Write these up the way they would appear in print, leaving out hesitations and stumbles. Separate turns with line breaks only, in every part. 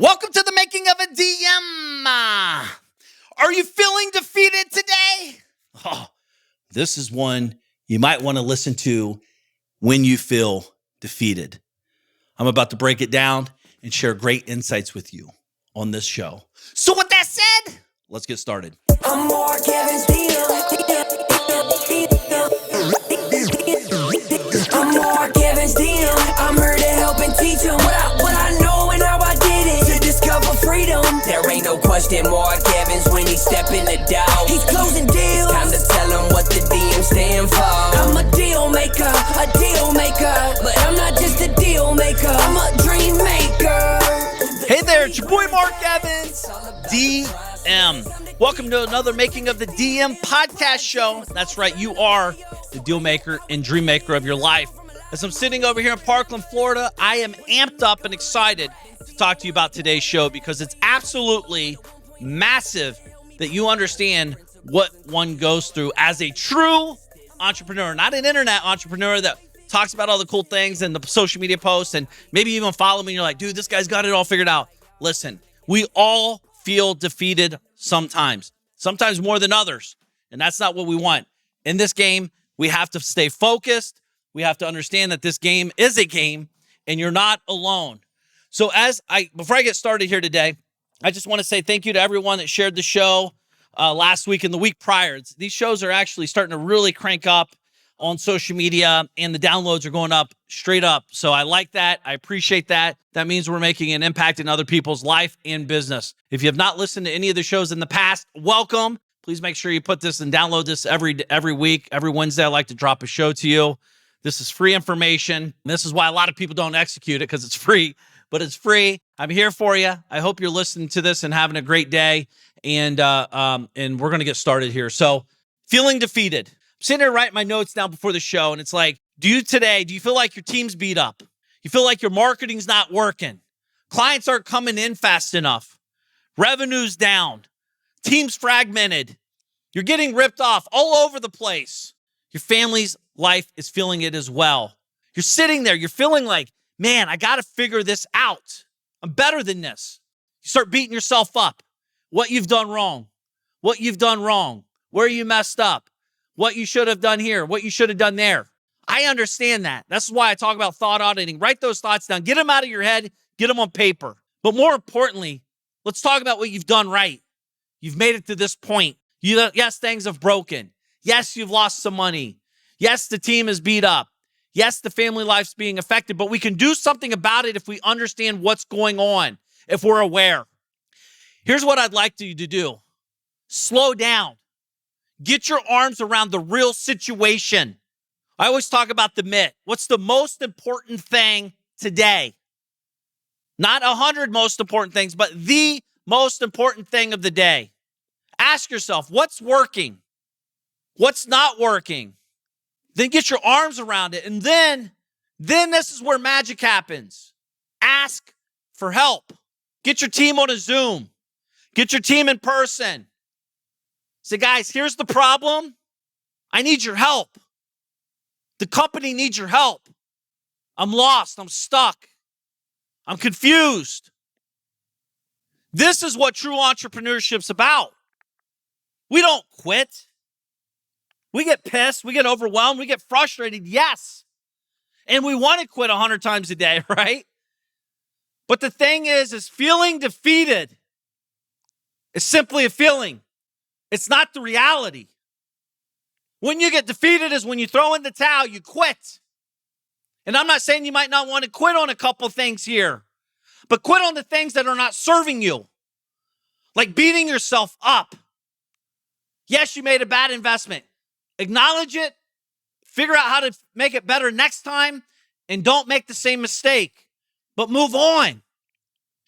Welcome to the making of a DM. Are you feeling defeated today? Oh, this is one you might want to listen to when you feel defeated. I'm about to break it down and share great insights with you on this show. So with that said, let's get started.
I'm more Kevin's I'm more Kevin's DM. I'm here to help and teach him what I know and how I did it. To discover freedom. There ain't no question more Kevin's when he step in the door. He's closing deals. It's time to tell him what the DM stand for. I'm a deal maker. But I'm not just a deal maker. I'm a dream maker.
Hey there, it's your boy Mark Evans, DM. Welcome to another Making of the DM podcast show. That's right, you are the deal maker and dream maker of your life. As I'm sitting over here in Parkland, Florida, I am amped up and excited to talk to you about today's show because it's absolutely massive that you understand what one goes through as a true entrepreneur, not an internet entrepreneur that talks about all the cool things and the social media posts and maybe even follow me and you're like, dude, this guy's got it all figured out. Listen, we all feel defeated sometimes more than others. And that's not what we want. In this game, we have to stay focused. We have to understand that this game is a game and you're not alone. So before I get started here today, I just want to say thank you to everyone that shared the show last week and the week prior. These shows are actually starting to really crank up on social media and the downloads are going up straight up. So I like that. I appreciate that. That means we're making an impact in other people's life and business. If you have not listened to any of the shows in the past, welcome. Please make sure you put this and download this every week. Every Wednesday, I like to drop a show to you. This is free information. This is why a lot of people don't execute it because it's free, but it's free. I'm here for you. I hope you're listening to this and having a great day. And we're going to get started here. So feeling defeated. I'm sitting here writing my notes down before the show, and it's like, do you feel like your team's beat up? You feel like your marketing's not working? Clients aren't coming in fast enough. Revenue's down. Team's fragmented. You're getting ripped off all over the place. Your family's life is feeling it as well. You're sitting there. You're feeling like, man, I got to figure this out. I'm better than this. You start beating yourself up. What you've done wrong. Where you messed up. What you should have done here. What you should have done there. I understand that. That's why I talk about thought auditing. Write those thoughts down. Get them out of your head. Get them on paper. But more importantly, let's talk about what you've done right. You've made it to this point. Yes, things have broken. Yes, you've lost some money. Yes, the team is beat up. Yes, the family life's being affected, but we can do something about it if we understand what's going on, if we're aware. Here's what I'd like you to do. Slow down. Get your arms around the real situation. I always talk about the myth. What's the most important thing today? Not 100 most important things, but the most important thing of the day. Ask yourself, what's working? What's not working? Then get your arms around it. And then this is where magic happens. Ask for help. Get your team on a Zoom. Get your team in person. Say, guys, here's the problem. I need your help. The company needs your help. I'm lost. I'm stuck. I'm confused. This is what true entrepreneurship's about. We don't quit. We get pissed. We get overwhelmed. We get frustrated. Yes. And we want to quit 100 times a day, right? But the thing is feeling defeated is simply a feeling. It's not the reality. When you get defeated is when you throw in the towel, you quit. And I'm not saying you might not want to quit on a couple things here, but quit on the things that are not serving you. Like beating yourself up. Yes, you made a bad investment. Acknowledge it. Figure out how to make it better next time and don't make the same mistake, but move on.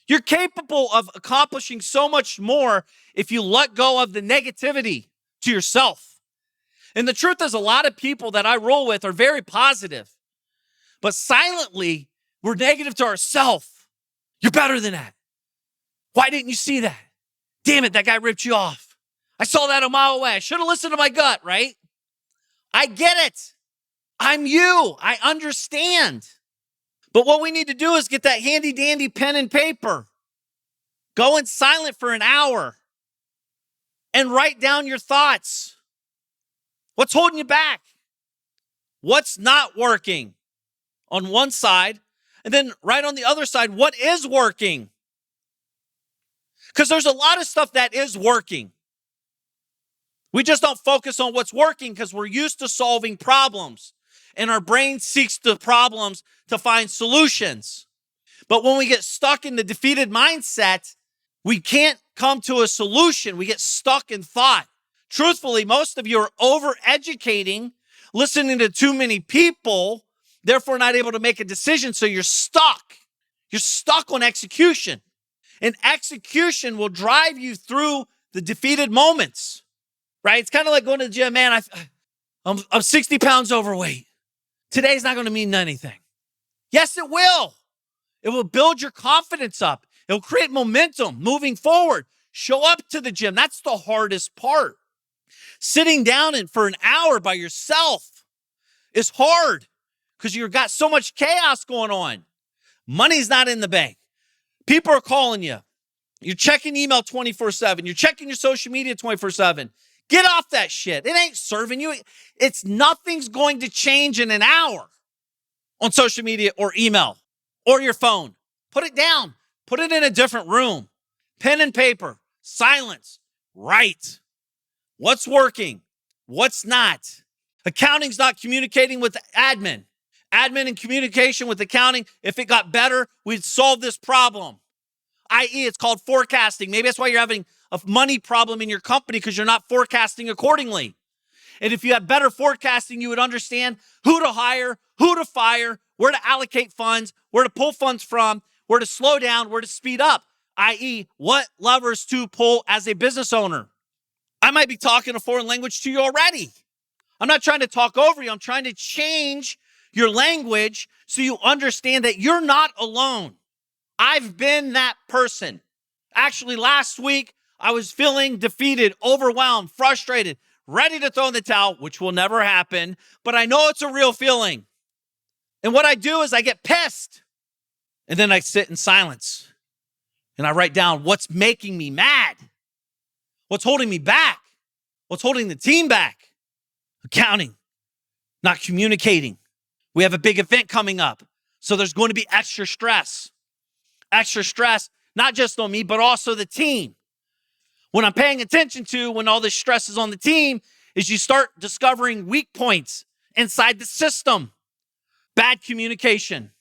You're capable of accomplishing so much more if you let go of the negativity to yourself. And the truth is, a lot of people that I roll with are very positive, but silently, we're negative to ourselves. You're better than that. Why didn't you see that? Damn it, that guy ripped you off. I saw that a mile away. I should have listened to my gut, right? I get it. I'm you. I understand. But what we need to do is get that handy dandy pen and paper Go in silent for an hour and write down your thoughts. What's holding you back? What's not working on one side? And then right on the other side, what is working? Because there's a lot of stuff that is working. We just don't focus on what's working because we're used to solving problems. And our brain seeks the problems to find solutions. But when we get stuck in the defeated mindset, we can't come to a solution. We get stuck in thought. Truthfully, most of you are over-educating, listening to too many people, therefore not able to make a decision, so you're stuck. You're stuck on execution. And execution will drive you through the defeated moments, right? It's kind of like going to the gym. Man, I'm 60 pounds overweight. Today's not going to mean anything. Yes, it will. It will build your confidence up. It will create momentum moving forward. Show up to the gym. That's the hardest part. Sitting down for an hour by yourself is hard because you've got so much chaos going on. Money's not in the bank. People are calling you. You're checking email 24/7. You're checking your social media 24/7. Get off that shit. It ain't serving you. Nothing's going to change in an hour on social media or email or your phone. Put it down. Put it in a different room. Pen and paper. Silence. Write. What's working? What's not? Accounting's not communicating with admin. Admin and communication with accounting, if it got better, we'd solve this problem. i.e., it's called forecasting. Maybe that's why you're having a money problem in your company because you're not forecasting accordingly. And if you had better forecasting, you would understand who to hire, who to fire, where to allocate funds, where to pull funds from, where to slow down, where to speed up, i.e., what levers to pull as a business owner. I might be talking a foreign language to you already. I'm not trying to talk over you. I'm trying to change your language so you understand that you're not alone. I've been that person. Actually, last week, I was feeling defeated, overwhelmed, frustrated, ready to throw in the towel, which will never happen, but I know it's a real feeling. And what I do is I get pissed, and then I sit in silence, and I write down what's making me mad, what's holding me back, what's holding the team back. Accounting, not communicating. We have a big event coming up, so there's going to be extra stress. Extra stress, not just on me, but also the team. What I'm paying attention to when all this stress is on the team is you start discovering weak points inside the system. Bad communication,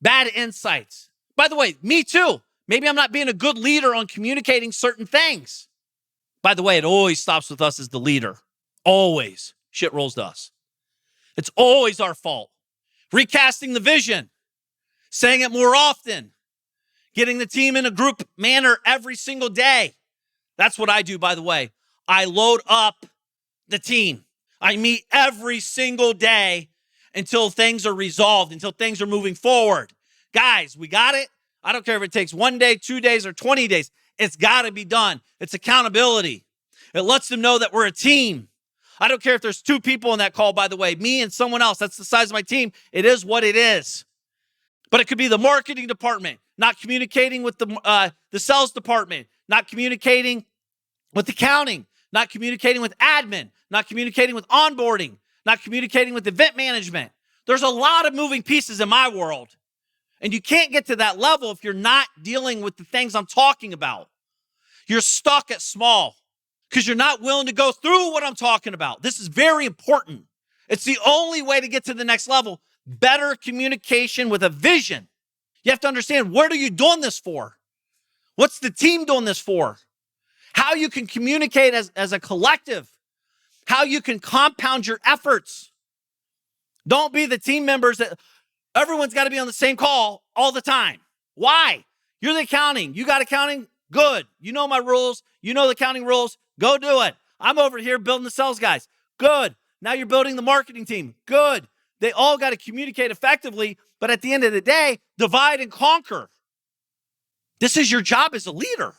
bad insights. By the way, me too. Maybe I'm not being a good leader on communicating certain things. By the way, it always stops with us as the leader. Always. Shit rolls to us. It's always our fault. Recasting the vision, saying it more often, getting the team in a group manner every single day. That's what I do, by the way. I load up the team. I meet every single day until things are resolved, until things are moving forward. Guys, we got it. I don't care if it takes 1 day, 2 days, or 20 days. It's got to be done. It's accountability. It lets them know that we're a team. I don't care if there's 2 people in that call, by the way, me and someone else. That's the size of my team. It is what it is. But it could be the marketing department not communicating with the sales department, not communicating with accounting, not communicating with admin, not communicating with onboarding, not communicating with event management. There's a lot of moving pieces in my world. And you can't get to that level if you're not dealing with the things I'm talking about. You're stuck at small because you're not willing to go through what I'm talking about. This is very important. It's the only way to get to the next level. Better communication with a vision. You have to understand, what are you doing this for? What's the team doing this for? How you can communicate as a collective. How you can compound your efforts. Don't be the team members that everyone's got to be on the same call all the time. Why? You're the accounting. You got accounting? Good. You know my rules. You know the accounting rules. Go do it. I'm over here building the sales guys. Good. Now you're building the marketing team. Good. They all got to communicate effectively, but at the end of the day, divide and conquer. This is your job as a leader.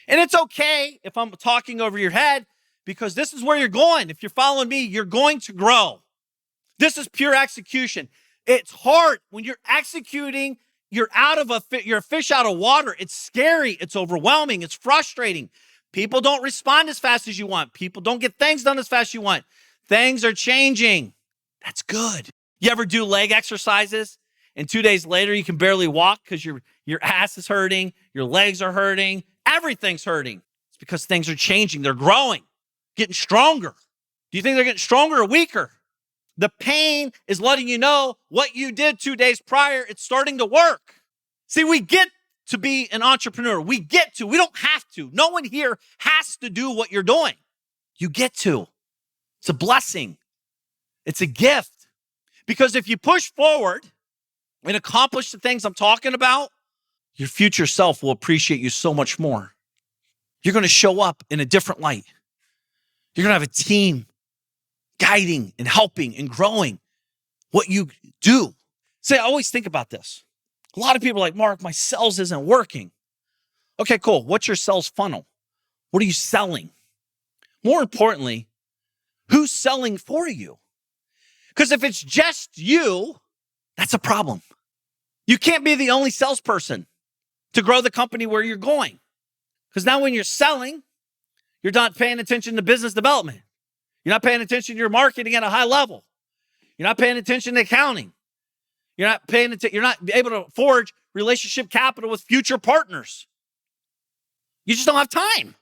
And it's okay if I'm talking over your head because this is where you're going. If you're following me, you're going to grow. This is pure execution. It's hard when you're executing you're you're a fish out of water. It's scary. It's overwhelming. It's frustrating. People don't respond as fast as you want. People don't get things done as fast as you want. Things are changing. That's good. You ever do leg exercises and 2 days later you can barely walk because your ass is hurting, your legs are hurting, everything's hurting. It's because things are changing. They're growing, getting stronger. Do you think they're getting stronger or weaker? The pain is letting you know what you did 2 days prior, it's starting to work. See, we get to be an entrepreneur. We don't have to. No one here has to do what you're doing. You get to. It's a blessing. It's a gift. Because if you push forward and accomplish the things I'm talking about, your future self will appreciate you so much more. You're going to show up in a different light. You're going to have a team guiding and helping and growing what you do. See, I always think about this. A lot of people are like, Mark, my sales isn't working. Okay, cool. What's your sales funnel? What are you selling? More importantly, who's selling for you? Because if it's just you, that's a problem. You can't be the only salesperson to grow the company where you're going. Because now when you're selling, you're not paying attention to business development. You're not paying attention to your marketing at a high level. You're not paying attention to accounting. You're not able to forge relationship capital with future partners. You just don't have time.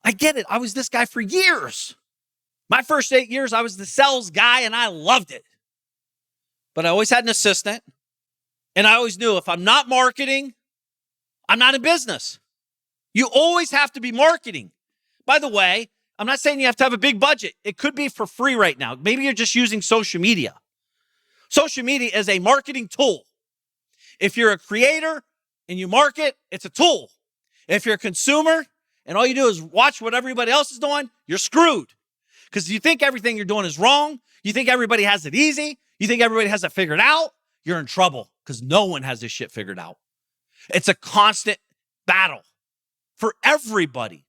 I get it. I was this guy for years. My first 8 years, I was the sales guy and I loved it. But I always had an assistant. And I always knew if I'm not marketing, I'm not in business. You always have to be marketing. By the way, I'm not saying you have to have a big budget. It could be for free right now. Maybe you're just using social media. Social media is a marketing tool. If you're a creator and you market, it's a tool. If you're a consumer and all you do is watch what everybody else is doing, you're screwed. Because you think everything you're doing is wrong. You think everybody has it easy. You think everybody has it figured out. You're in trouble because no one has this shit figured out. It's a constant battle for everybody.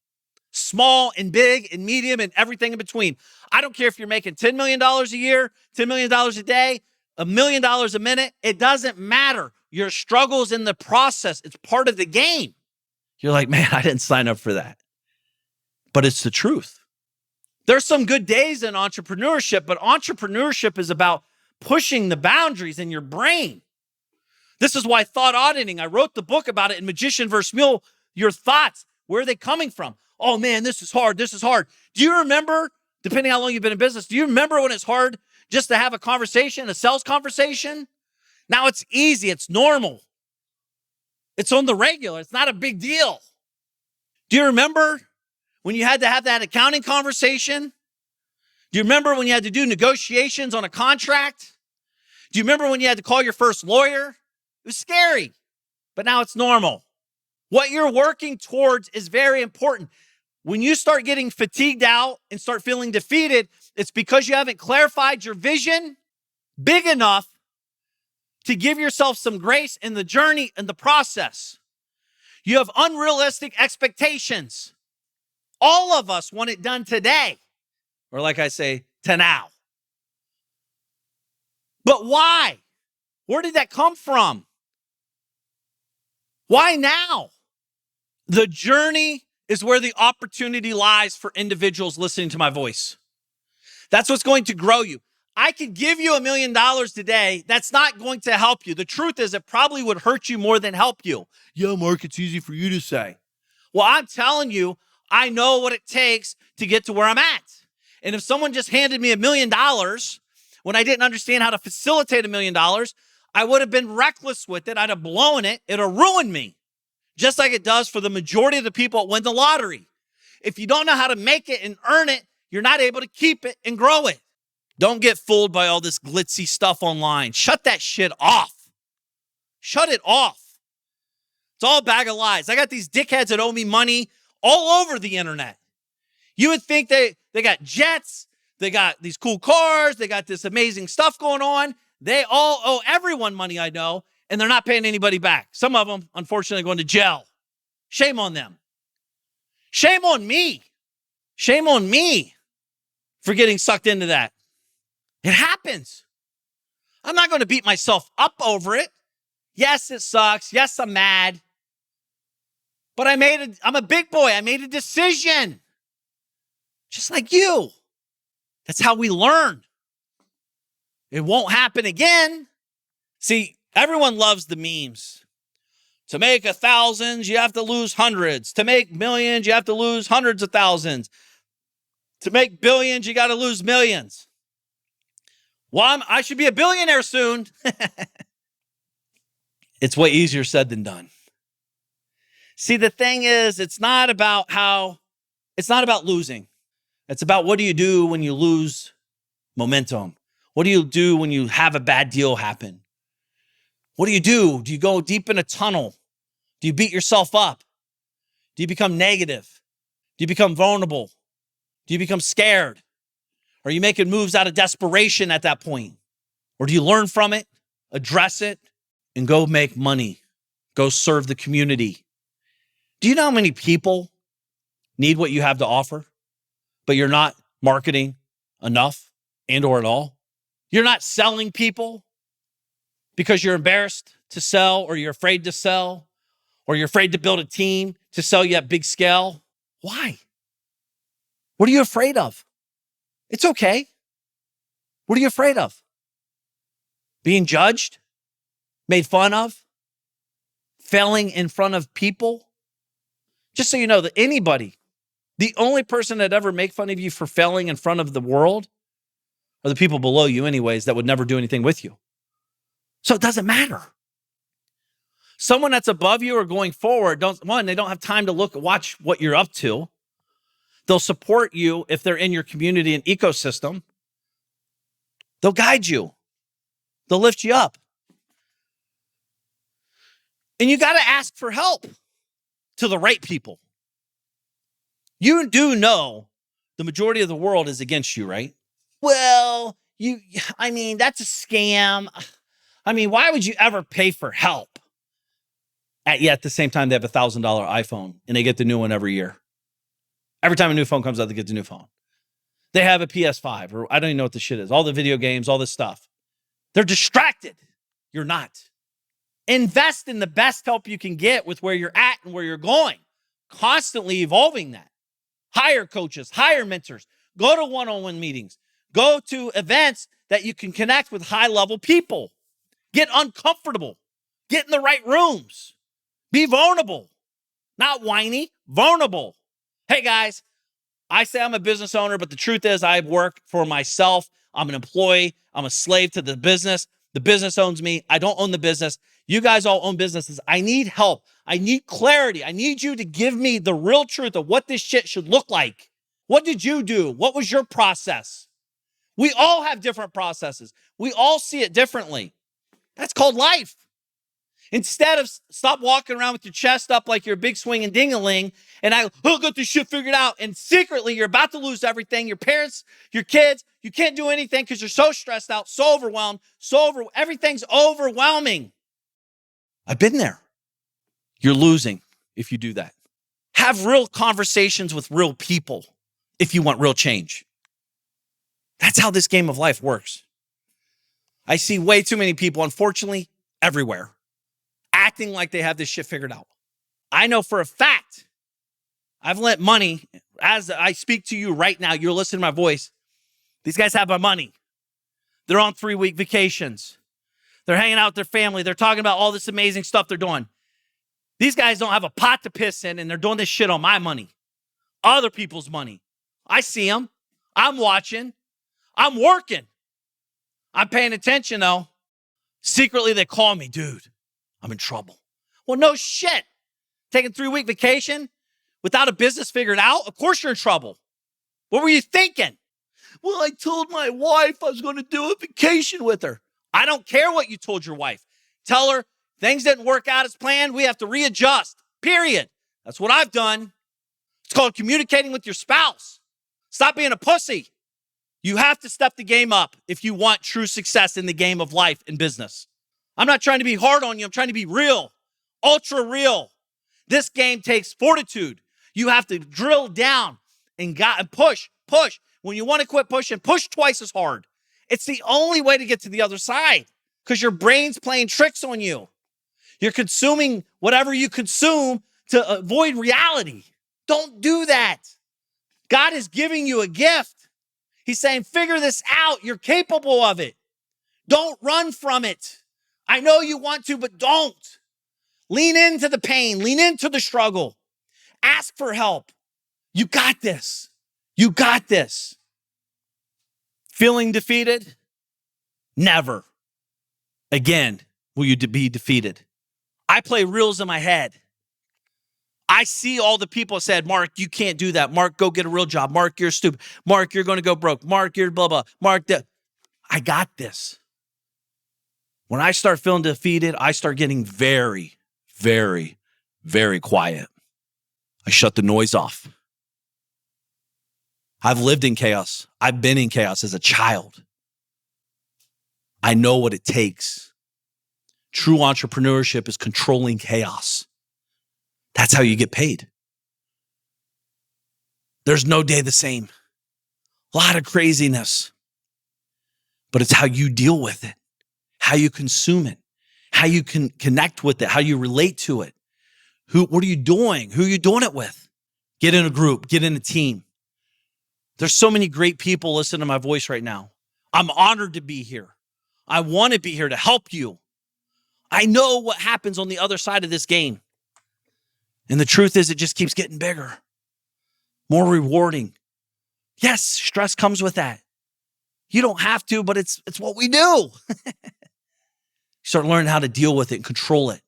Small and big and medium and everything in between. I don't care if you're making $10 million a year, $10 million a day, $1 million a minute. It doesn't matter. Your struggles in the process, it's part of the game. You're like, man, I didn't sign up for that. But it's the truth. There's some good days in entrepreneurship, but entrepreneurship is about pushing the boundaries in your brain. This is why thought auditing, I wrote the book about it in Magician vs. Mule. Your thoughts, where are they coming from? Oh man, this is hard. This is hard. Do you remember, depending how long you've been in business, do you remember when it's hard just to have a conversation, a sales conversation? Now it's easy. It's normal. It's on the regular. It's not a big deal. Do you remember when you had to have that accounting conversation? Do you remember when you had to do negotiations on a contract? Do you remember when you had to call your first lawyer? It was scary, but now it's normal. What you're working towards is very important. When you start getting fatigued out and start feeling defeated, it's because you haven't clarified your vision big enough to give yourself some grace in the journey and the process. You have unrealistic expectations. All of us want it done today, or like I say, to now. But why? Where did that come from? Why now? The journey is where the opportunity lies for individuals listening to my voice. That's what's going to grow you. I could give you $1 million today. That's not going to help you. The truth is it probably would hurt you more than help you. Yeah, Mark, it's easy for you to say. Well, I'm telling you, I know what it takes to get to where I'm at. And if someone just handed me $1 million when I didn't understand how to facilitate $1 million, I would have been reckless with it. I'd have blown it. It'll ruin me. Just like it does for the majority of the people that win the lottery. If you don't know how to make it and earn it, you're not able to keep it and grow it. Don't get fooled by all this glitzy stuff online. Shut that shit off. Shut it off. It's all a bag of lies. I got these dickheads that owe me money all over the internet. You would think they got jets, they got these cool cars, they got this amazing stuff going on. They all owe everyone money I know, and they're not paying anybody back. Some of them, unfortunately, going to jail. Shame on them. Shame on me. Shame on me for getting sucked into that. It happens. I'm not going to beat myself up over it. Yes, it sucks. Yes, I'm mad. But I'm a big boy. I made a decision. Just like you. That's how we learn. It won't happen again. See, everyone loves the memes. To make 1,000, you have to lose hundreds. To make millions, you have to lose hundreds of thousands. To make billions, you got to lose millions. Well, I should be a billionaire soon. It's way easier said than done. See, the thing is, it's not about losing. It's about what do you do when you lose momentum? What do you do when you have a bad deal happen? What do you do? Do you go deep in a tunnel? Do you beat yourself up? Do you become negative? Do you become vulnerable? Do you become scared? Are you making moves out of desperation at that point? Or do you learn from it, address it, and go make money? Go serve the community. Do you know how many people need what you have to offer, but you're not marketing enough and or at all? You're not selling people because you're embarrassed to sell, or you're afraid to sell, or you're afraid to build a team to sell you at big scale. Why? What are you afraid of? It's okay. What are you afraid of? Being judged? Made fun of? Failing in front of people? Just so you know that anybody, the only person that ever make fun of you for failing in front of the world are the people below you anyways that would never do anything with you. So it doesn't matter. Someone that's above you or going forward, they don't have time to watch what you're up to. They'll support you if they're in your community and ecosystem. They'll guide you. They'll lift you up. And you got to ask for help to the right people. You do know the majority of the world is against you, right? Well, that's a scam. Why would you ever pay for help? Yet at the same time, they have a $1,000 iPhone and they get the new one every year. Every time a new phone comes out, they get the new phone. They have a PS5, or I don't even know what the shit is. All the video games, all this stuff. They're distracted. You're not. Invest in the best help you can get with where you're at and where you're going. Constantly evolving that. Hire coaches, hire mentors. Go to one-on-one meetings. Go to events that you can connect with high-level people. Get uncomfortable. Get in the right rooms. Be vulnerable. Not whiny, vulnerable. Hey, guys, I say I'm a business owner, but the truth is I work for myself. I'm an employee. I'm a slave to the business. The business owns me. I don't own the business. You guys all own businesses. I need help. I need clarity. I need you to give me the real truth of what this shit should look like. What did you do? What was your process? We all have different processes. We all see it differently. That's called life. Instead of stop walking around with your chest up like you're a big swinging ding-a-ling and got this shit figured out, and secretly you're about to lose everything. Your parents, your kids, you can't do anything because you're so stressed out, so overwhelmed, everything's overwhelming. I've been there. You're losing if you do that. Have real conversations with real people if you want real change. That's how this game of life works. I see way too many people, unfortunately, everywhere, acting like they have this shit figured out. I know for a fact, I've lent money. As I speak to you right now, you're listening to my voice. These guys have my money. They're on 3-week vacations. They're hanging out with their family. They're talking about all this amazing stuff they're doing. These guys don't have a pot to piss in, and they're doing this shit on my money. Other people's money. I see them. I'm watching. I'm working. I'm paying attention, though. Secretly, they call me, dude, I'm in trouble. Well, no shit. Taking 3-week vacation without a business figured out? Of course you're in trouble. What were you thinking? Well, I told my wife I was going to do a vacation with her. I don't care what you told your wife. Tell her things didn't work out as planned. We have to readjust, period. That's what I've done. It's called communicating with your spouse. Stop being a pussy. You have to step the game up if you want true success in the game of life and business. I'm not trying to be hard on you. I'm trying to be real, ultra real. This game takes fortitude. You have to drill down and push. When you want to quit pushing, push twice as hard. It's the only way to get to the other side because your brain's playing tricks on you. You're consuming whatever you consume to avoid reality. Don't do that. God is giving you a gift. He's saying, figure this out. You're capable of it. Don't run from it. I know you want to, but don't. Lean into the pain. Lean into the struggle. Ask for help. You got this. You got this. Feeling defeated? Never again will you be defeated. I play reels in my head. I see all the people said, Mark, you can't do that. Mark, go get a real job. Mark, you're stupid. Mark, you're going to go broke. Mark, you're blah, blah. Mark, that. I got this. When I start feeling defeated, I start getting very, very, very quiet. I shut the noise off. I've lived in chaos. I've been in chaos as a child. I know what it takes. True entrepreneurship is controlling chaos. That's how you get paid. There's no day the same. A lot of craziness. But it's how you deal with it, how you consume it, how you can connect with it, how you relate to it. What are you doing? Who are you doing it with? Get in a group, get in a team. There's so many great people listening to my voice right now. I'm honored to be here. I want to be here to help you. I know what happens on the other side of this game. And the truth is, it just keeps getting bigger, more rewarding. Yes, stress comes with that. You don't have to, but it's what we do. Start learning how to deal with it and control it.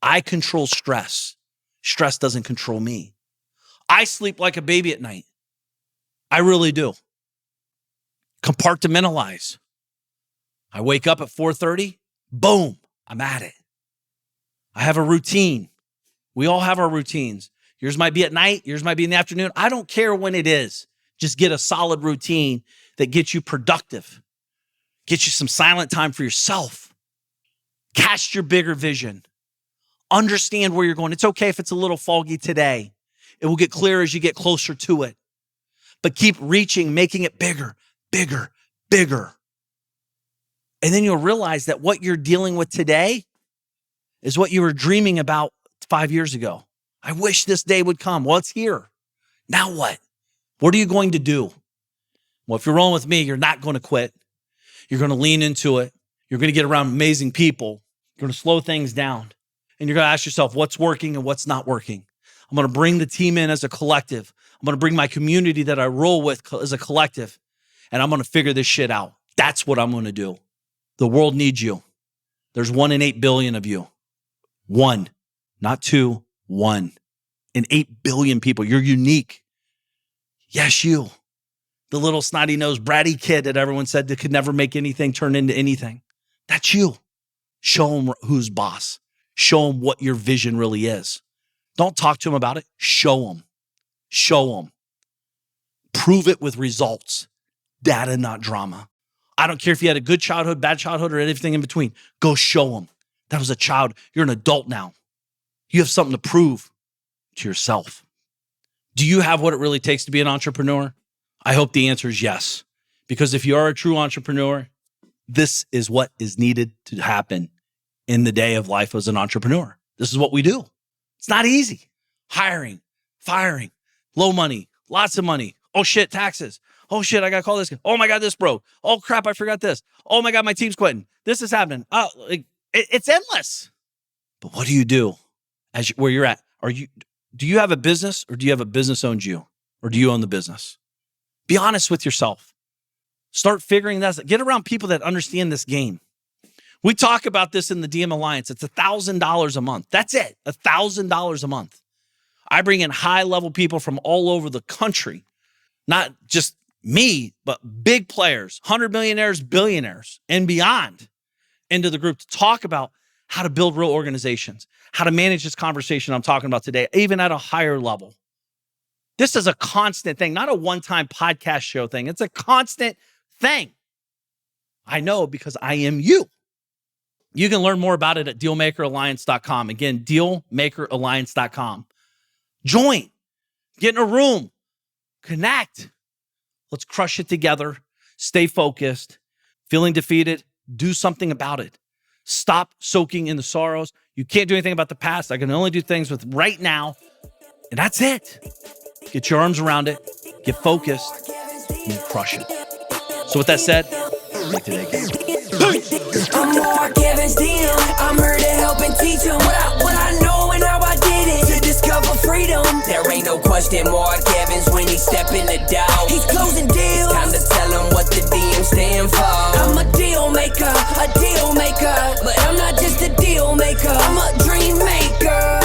I control stress. Stress doesn't control me. I sleep like a baby at night. I really do. Compartmentalize. I wake up at 4:30, boom, I'm at it. I have a routine. We all have our routines. Yours might be at night. Yours might be in the afternoon. I don't care when it is. Just get a solid routine that gets you productive. Get you some silent time for yourself. Cast your bigger vision. Understand where you're going. It's okay if it's a little foggy today. It will get clearer as you get closer to it. But keep reaching, making it bigger, bigger, bigger. And then you'll realize that what you're dealing with today is what you were dreaming about 5 years ago. I wish this day would come. Well, it's here. Now what? What are you going to do? Well, if you're rolling with me, you're not going to quit. You're going to lean into it. You're going to get around amazing people. You're going to slow things down. And you're going to ask yourself what's working and what's not working. I'm going to bring the team in as a collective. I'm going to bring my community that I roll with as a collective. And I'm going to figure this shit out. That's what I'm going to do. The world needs you. There's 1 in 8 billion of you. 1, not 2, 1 in 8 billion people. You're unique. Yes, you. The little snotty-nosed bratty kid that everyone said that could never make anything turn into anything. That's you. Show them who's boss. Show them what your vision really is. Don't talk to them about it. Show them. Show them. Prove it with results. Data, not drama. I don't care if you had a good childhood, bad childhood, or anything in between. Go show them. That was a child. You're an adult now. You have something to prove to yourself. Do you have what it really takes to be an entrepreneur? I hope the answer is yes. Because if you are a true entrepreneur, this is what is needed to happen in the day of life as an entrepreneur. This is what we do. It's not easy. Hiring, firing, low money, lots of money. Oh shit, taxes. Oh shit, I got to call this guy. Oh my God, this broke. Oh crap, I forgot this. Oh my God, my team's quitting. This is happening. It's endless. But what do you do where you're at? Do you have a business, or do you have a business owns you? Or do you own the business? Be honest with yourself. Start figuring that out. Get around people that understand this game. We talk about this in the DM Alliance. It's $1,000 a month. That's it. $1,000 a month. I bring in high-level people from all over the country, not just me, but big players, 100 millionaires, billionaires, and beyond into the group to talk about how to build real organizations, how to manage this conversation I'm talking about today, even at a higher level. This is a constant thing, not a one-time podcast show thing. It's a constant thing. I know because I am you. You can learn more about it at dealmakeralliance.com. Again, dealmakeralliance.com. Join. Get in a room. Connect. Let's crush it together. Stay focused. Feeling defeated? Do something about it. Stop soaking in the sorrows. You can't do anything about the past. I can only do things with right now. And that's it. Get your arms around it. Get focused. And crush it. So with that said, make today count.
I'm Mark Evans, DM. I'm here to help and teach them what I know and how I did it to discover freedom. There ain't no question Mark Evans when he step in the door. He's closing deals. It's time to tell him what the DM stand for. I'm a deal maker, but I'm not just a deal maker. I'm a dream maker.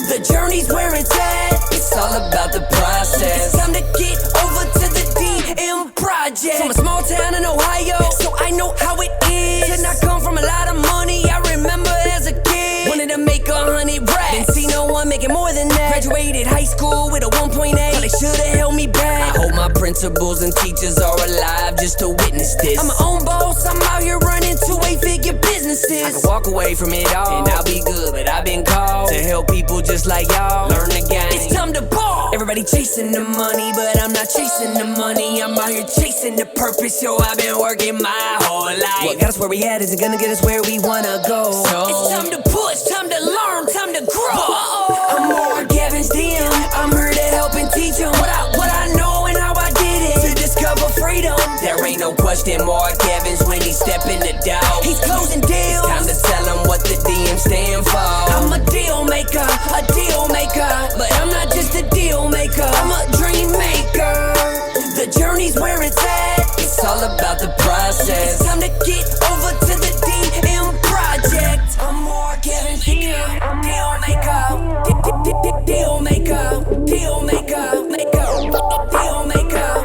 The journey's where it's at. It's all about the process. It's time to get over to the DM project. From a small town in Ohio, so I know how it is. And I come from a lot of money. I remember as a kid, wanted to make 100 racks. Didn't see no one making more than that. Graduated high school with a 1.8. Thought they should've held me back. I hope my principals and teachers are alive just to witness this. I'm my own boss. I'm out here running 2-8-figure businesses. I can walk away from it all and I'll be good, but I've been called to help people just like y'all learn the game. It's time to ball. Everybody chasing the money, but I'm not chasing the money. I'm out here chasing the purpose. Yo, I've been working my whole life. What got us where we at isn't gonna get us where we wanna go. So it's time to push, time to learn, time to grow. I'm Mark Evans, DM. I'm here to help and teach them what I know and how I did it to discover freedom. There ain't no question Mark Evans when he step in the door. He's closing deals. It's time to tell him what the DM stand for. I'm a deal maker, but I'm not just a deal maker. I'm a dream maker. The journey's where it's at. It's all about the process. It's time to get over to the DM project. I'm Mark Evans, DM. Deal maker, deal maker, deal maker, deal maker,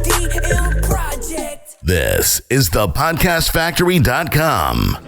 DM project.
This is thepodcastfactory.com.